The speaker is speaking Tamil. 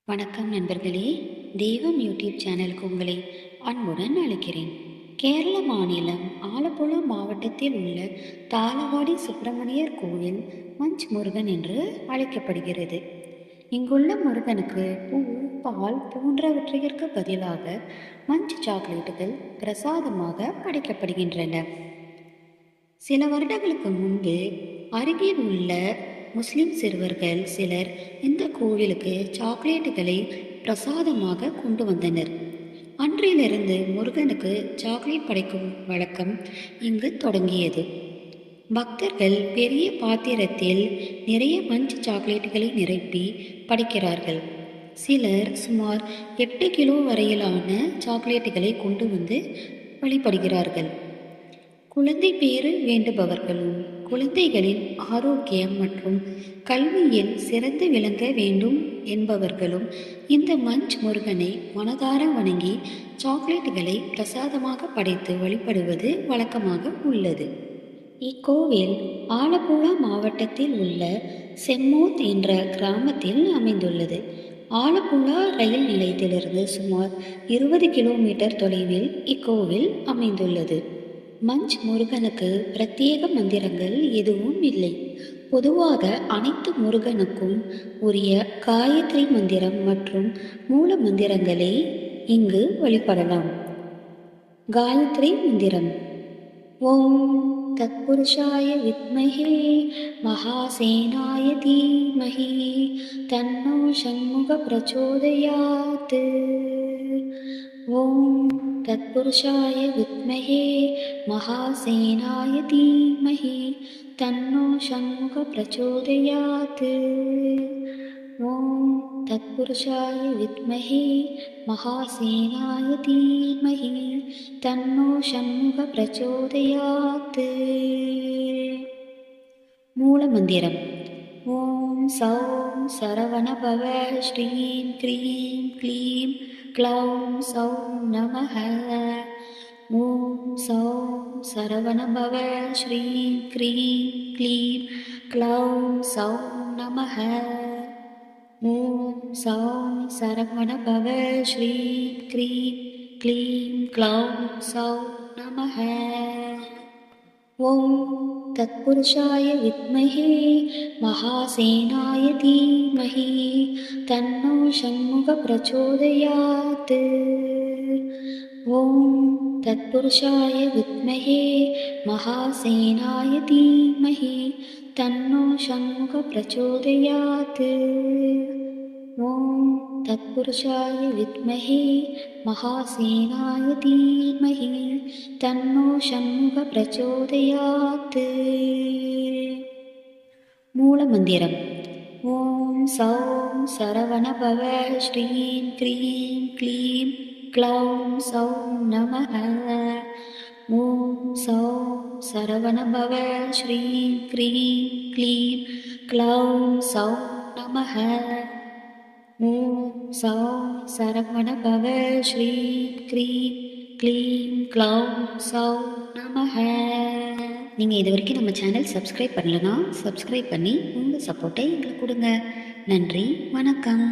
வணக்கம் நண்பர்களே, தெய்வம் யூடியூப் சேனலுக்கு உங்களை அன்புடன் அழைக்கிறேன். கேரள மாநிலம் ஆலப்புழா மாவட்டத்தில் உள்ள தாளவாடி சுப்பிரமணியர் கோவில் மஞ்ச் முருகன் என்று அழைக்கப்படுகிறது. இங்குள்ள முருகனுக்கு பூ, பால் போன்றவற்றிற்கு பதிலாக மஞ்ச் சாக்லேட்டுகள் பிரசாதமாக படைக்கப்படுகின்றன. சில வருடங்களுக்கு முன்பு அருகில் உள்ள முஸ்லிம் சிறுவர்கள் சிலர் இந்த கோவிலுக்கு சாக்லேட்டுகளை பிரசாதமாக கொண்டு வந்தனர். அன்றிலிருந்து முருகனுக்கு சாக்லேட் படைக்கும் வழக்கம் இங்கு தொடங்கியது. பக்தர்கள் பெரிய பாத்திரத்தில் நிறைய மஞ்ச் சாக்லேட்டுகளை நிரப்பி படைக்கிறார்கள். சிலர் சுமார் 8 கிலோ வரையிலான சாக்லேட்டுகளை கொண்டு வந்து வழிபடுகிறார்கள். குழந்தை பேறு வேண்டுபவர்களும் குழந்தைகளின் ஆரோக்கியம் மற்றும் கல்வியில் சிறந்து விளங்க வேண்டும் என்பவர்களும் இந்த மஞ்ச் முருகனை மனதார வணங்கி சாக்லேட்டுகளை பிரசாதமாக படைத்து வழிபடுவது வழக்கமாக உள்ளது. இக்கோவில் ஆலப்புழா மாவட்டத்தில் உள்ள செம்மோத் என்ற கிராமத்தில் அமைந்துள்ளது. ஆலப்புழா ரயில் நிலையத்திலிருந்து சுமார் 20 கிலோமீட்டர் தொலைவில் இக்கோவில் அமைந்துள்ளது. மஞ்ச் முருகனுக்கு பிரத்யேக மந்திரங்கள் எதுவும் இல்லை. பொதுவாக அனைத்து முருகனுக்கும் உரிய காயத்ரி மந்திரம் மற்றும் மூல மந்திரங்களை இங்கு வழிபடலாம். காயத்ரி மந்திரம்: ஓம் தத்புருஷாய வித்மஹே மகாசேனாய தீமஹி தன்னோ ஷண்முக பிரச்சோதயாத். ஓம் தத்புருஷாய வித்மஹே மகாசேனாய தீமஹி தன்னோ ஷண்முக பிரச்சோதயாத். ஓம் தத்புருஷாய வித்மஹே மகாசேனாய தீமஹி தன்னோ ஷண்முக பிரச்சோதயாத். மூலமந்திரம்: ஓம் சௌம் சரவணபவ ஸ்ரீம் க்ரீம் க்ளீம் க்ளௌம் சௌம் நமஹ. ஓம் சௌம் சரவணபவ ஸ்ரீம் க்ரீம் க்ளீம் க்ளௌம் சௌம் நமஹ. ஓம் சௌம் சரவணபவ ஸ்ரீம் க்ரீம் க்ளீம் க்ளௌம் சௌம் நமஹ. ஓம் தத்புருஷாய வித்மஹே மகாசேனாய தீமஹி தன்னோ ஷண்முக பிரச்சோதயாத். ஓம் தத்புருஷாய வித்மஹே மகாசேனாய தீமஹி தன்னோ ஷண்முக பிரச்சோதயாத். ஓம் தத்புருஷாய வித்மஹே மகாசேனாய தீமஹி தன்னோ ஷண்முக பிரச்சோதயாத். மூலமந்திரம்: ஓம் சௌம் சரவணபவ ஸ்ரீம் க்ரீம் க்ளீம் க்ளௌம் சௌம் நமஹ. ஓம் சௌம் சரவணபவ ஸ்ரீம் க்ரீம் க்ளீம் க்ளௌம் சௌம் நமஹ. ஓம் சௌம் சரவணபவ ஸ்ரீம் க்ரீம் க்ளீம் க்ளௌம் சௌம் நமஹ. நீங்கள் இது வரைக்கும் நம்ம சேனல் சப்ஸ்கிரைப் பண்ணலன்னா சப்ஸ்கிரைப் பண்ணி உங்கள் சப்போர்ட்டை எங்களுக்கு கொடுங்க. நன்றி, வணக்கம்.